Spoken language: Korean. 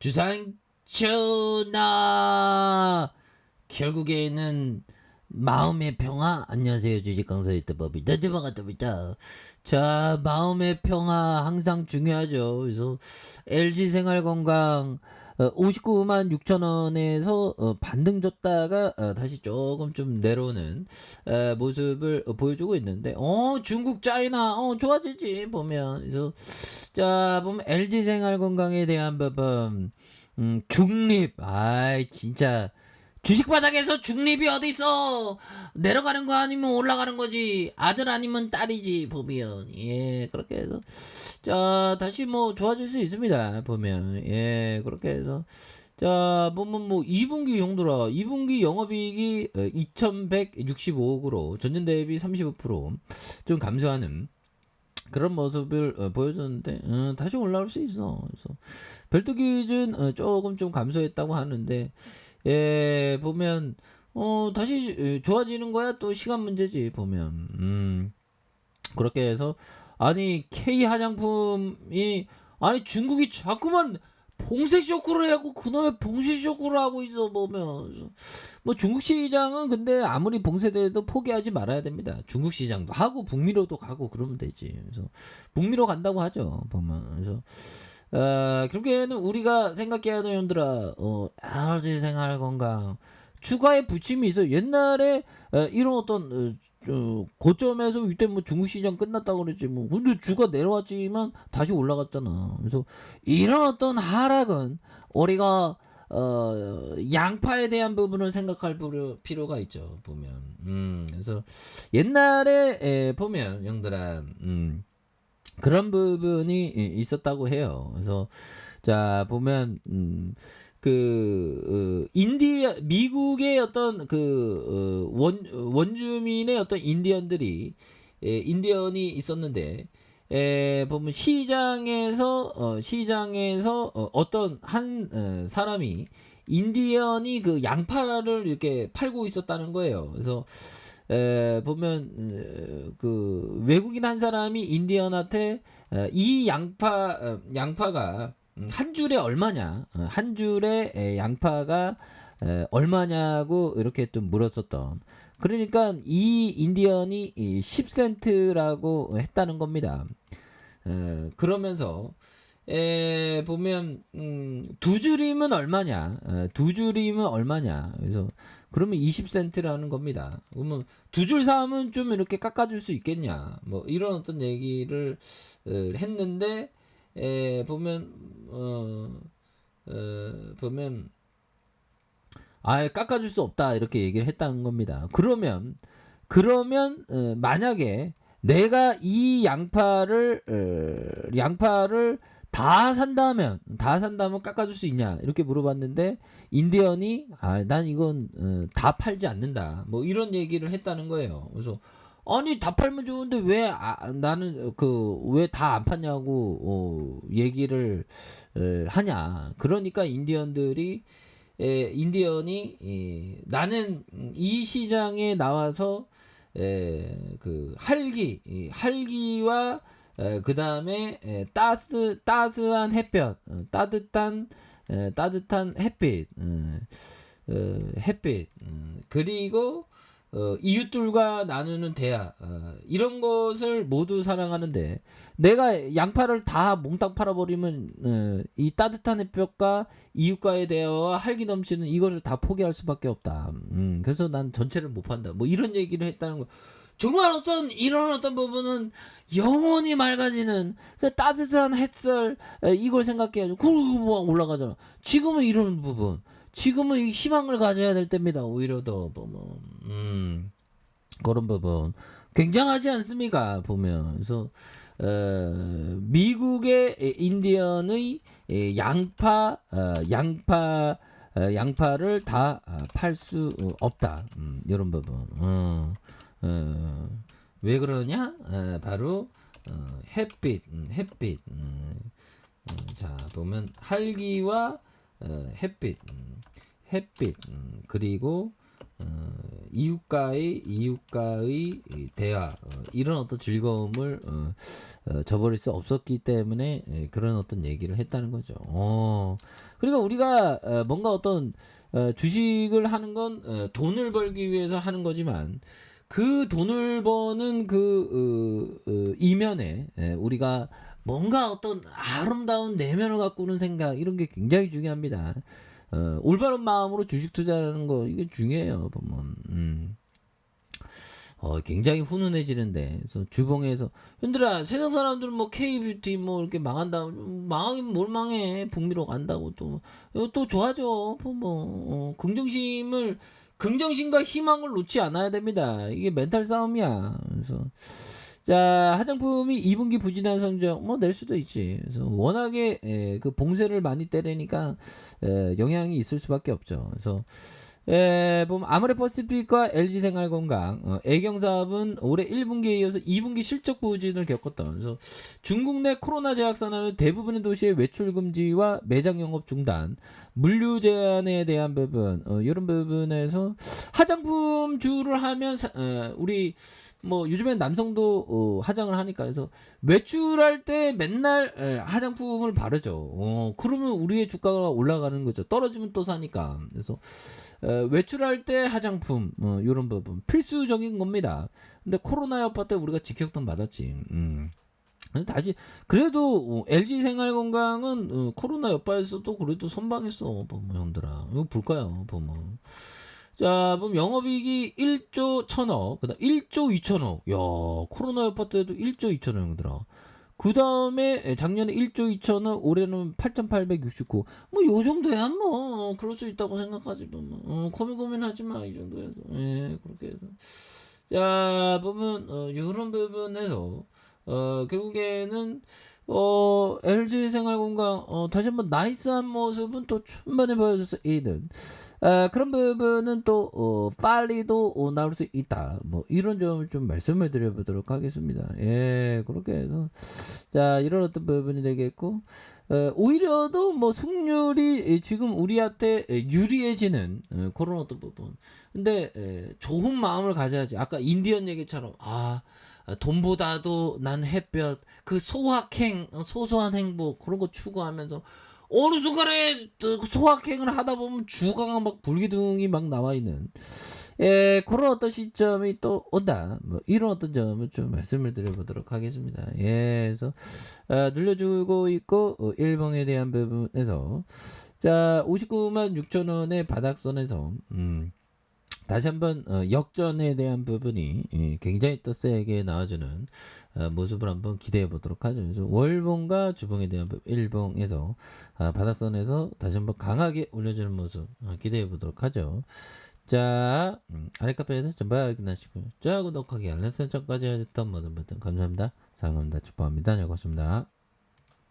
주상천하 결국에는 마음의 평화. 안녕하세요, 주식강사 유튜버입니다. 반갑습니다. 자, 마음의 평화 항상 중요하죠. 그래서 LG생활건강 59만 6천 원에서 반등 줬다가 다시 조금 좀 내려오는 모습을 보여주고 있는데, 중국 짜이나 좋아지지 보면. 그래서 자, 보면 LG생활건강에 대한 부분, 중립. 아이 진짜 주식 바닥에서 중립이 어디 있어? 내려가는 거 아니면 올라가는 거지. 아들 아니면 딸이지 보면. 예, 그렇게 해서 자, 다시 뭐 좋아질 수 있습니다 보면. 예, 그렇게 해서 자, 보면 뭐 2분기 용도라 2분기 영업이익이 2165억으로 전년 대비 35%좀 감소하는 그런 모습을 보여줬는데 다시 올라올 수 있어. 그래서 별도 기준 조금 좀 감소했다고 하는데, 예, 보면 다시 좋아지는 거야. 또 시간 문제지 보면. 그렇게 해서 아니 K 화장품이, 아니 중국이 자꾸만 봉쇄 쇼크를 하고 그놈의 봉쇄 쇼크를 하고 있어 보면. 뭐 중국 시장은 근데 아무리 봉쇄돼도 포기하지 말아야 됩니다. 중국 시장도 하고 북미로도 가고 그러면 되지. 그래서 북미로 간다고 하죠 보면. 그래서 결국에는 우리가 생각해야 하는 연들아, LG 생활건강 추가의 부침이 있어. 옛날에 이런 어떤 고점에서 이때 뭐 중국 시장 끝났다고 그랬지 뭐. 근데 주가 내려왔지만 다시 올라갔잖아. 그래서 이런 어떤 하락은 우리가 양파에 대한 부분을 생각할 필요가 있죠 보면. 그래서 옛날에 보면 형들아, 그런 부분이 있었다고 해요. 그래서 자 보면 인디아 미국의 어떤 원주민의 어떤 인디언이 있었는데, 보면 시장에서 어떤 한 사람이 인디언이 그 양파를 이렇게 팔고 있었다는 거예요. 그래서 보면 그 외국인 한 사람이 인디언한테 이 양파가 한 줄에 얼마냐, 한 줄에 양파가 얼마냐고 이렇게 좀 물었었던. 그러니까 이 인디언이 10센트라고 했다는 겁니다. 그러면서 보면 두 줄이면 얼마냐, 두 줄이면 얼마냐. 그래서 그러면 20센트라는 겁니다. 그러면 두 줄 사면 좀 이렇게 깎아줄 수 있겠냐, 뭐 이런 어떤 얘기를 했는데, 보면 보면 아예 깎아줄 수 없다 이렇게 얘기를 했다는 겁니다. 그러면 만약에 내가 이 양파를 다 산다면 깎아줄 수 있냐 이렇게 물어봤는데, 인디언이 난 이건 다 팔지 않는다 뭐 이런 얘기를 했다는 거예요. 그래서 아니 다 팔면 좋은데 왜 나는 왜 다 안 팠냐고 얘기를 하냐. 그러니까 인디언이 나는 이 시장에 나와서 할기와 그 다음에 따스한 햇볕, 따뜻한 햇빛, 그리고 이웃들과 나누는 대화, 이런 것을 모두 사랑하는데, 내가 양파를 다 몽땅 팔아버리면 이 따뜻한 햇볕과 이웃과의 대화와 활기 넘치는 이것을 다 포기할 수밖에 없다. 그래서 난 전체를 못 판다. 뭐 이런 얘기를 했다는 거. 정말 이런 어떤 부분은 영원히 맑아지는 그 따뜻한 햇살, 이걸 생각해야죠. 그리고 뭐 올라가잖아. 지금은 이런 부분. 지금은 이 희망을 가져야 될 때입니다. 오히려 더 보면 그런 부분 굉장하지 않습니까? 보면. 그래서 미국의 인디언의 양파를 다 팔 수 없다. 이런 부분. 왜 그러냐? 바로 햇빛. 자 보면 할기와 햇빛, 그리고 이웃과의 이 대화, 이런 어떤 즐거움을 저버릴 수 없었기 때문에 그런 어떤 얘기를 했다는 거죠. 그러니까 우리가 뭔가 어떤 주식을 하는 건 돈을 벌기 위해서 하는 거지만, 그 돈을 버는 그 이면에 우리가 뭔가 어떤 아름다운 내면을 가꾸는 생각, 이런 게 굉장히 중요합니다. 올바른 마음으로 주식 투자하는 거, 이게 중요해요, 보면. 굉장히 훈훈해지는데. 그래서 주봉에서, 현들아, 세상 사람들은 뭐 K뷰티 뭐 이렇게 망한다. 망하긴 뭘 망해. 북미로 간다고 또 좋아져. 긍정심과 희망을 놓지 않아야 됩니다. 이게 멘탈 싸움이야. 그래서 자, 화장품이 2분기 부진한 성적 뭐 낼 수도 있지. 그래서 워낙에 그 봉쇄를 많이 때리니까 영향이 있을 수밖에 없죠. 그래서 보면 아모레퍼시픽과 LG생활건강, 애경사업은 올해 1분기에 이어서 2분기 실적 부진을 겪었다. 그래서 중국 내 코로나 제약 산하의 대부분의 도시의 외출 금지와 매장 영업 중단, 물류 제한에 대한 부분, 이런 부분에서 화장품주를 하면 우리 뭐 요즘엔 남성도 화장을 하니까, 그래서 외출할 때 맨날 화장품을 바르죠. 그러면 우리의 주가가 올라가는 거죠. 떨어지면 또 사니까. 그래서 외출할 때 화장품, 이런 부분 필수적인 겁니다. 근데 코로나 여파 때 우리가 직격탄 맞았지. 근데 다시 그래도 LG 생활건강은 코로나 여파에서도 그래도 선방했어. 보면 형들아, 이거 볼까요? 보면 자, 그럼 영업이익이 1조 1000억, 그다음 1조 2천억. 야, 코로나 여파 때도 1조 2천억 형들아. 그 다음에 작년에 1조 2천억, 올해는 8,869. 뭐 요 정도야 뭐 그럴 수 있다고 생각하지 뭐. 고민하지 마, 이 정도에서. 예, 그렇게 해서. 자, 보면 이런 부분에서 결국에는 LG 생활건강 다시 한번 나이스한 모습은 또 충분히 보여줘서 이는 그런 부분은 또 빨리도 나올 수 있다. 뭐 이런 점을 좀 말씀을 드려보도록 하겠습니다. 예, 그렇게 해서 자, 이런 어떤 부분이 되겠고, 오히려도 뭐 승률이 지금 우리한테 유리해지는 그런 어떤 부분. 근데 좋은 마음을 가져야지. 아까 인디언 얘기처럼 돈보다도 난 햇볕, 그 소소한 행복, 그런 거 추구하면서 어느 순간에 소확행을 하다 보면 주가가 막 불기둥이 막 나와 있는 그런 어떤 시점이 또 온다. 뭐 이런 어떤 점을 좀 말씀을 드려보도록 하겠습니다. 그래서 눌려주고 있고 일봉에 대한 부분에서 자, 59만 6천 원의 바닥선에서 다시 한번 역전에 대한 부분이 굉장히 또 세게 나와주는 모습을 한번 기대해 보도록 하죠. 그래서 월봉과 주봉에 대한 부분, 일봉에서 바닥선에서 다시 한번 강하게 올려주는 모습 기대해 보도록 하죠. 자, 아랫카페에서 전부 확인하시고요. 자, 구독하기, 알람 설정까지 하셨던 모든 분들 감사합니다. 사랑합니다. 축복합니다. 네, 고맙습니다.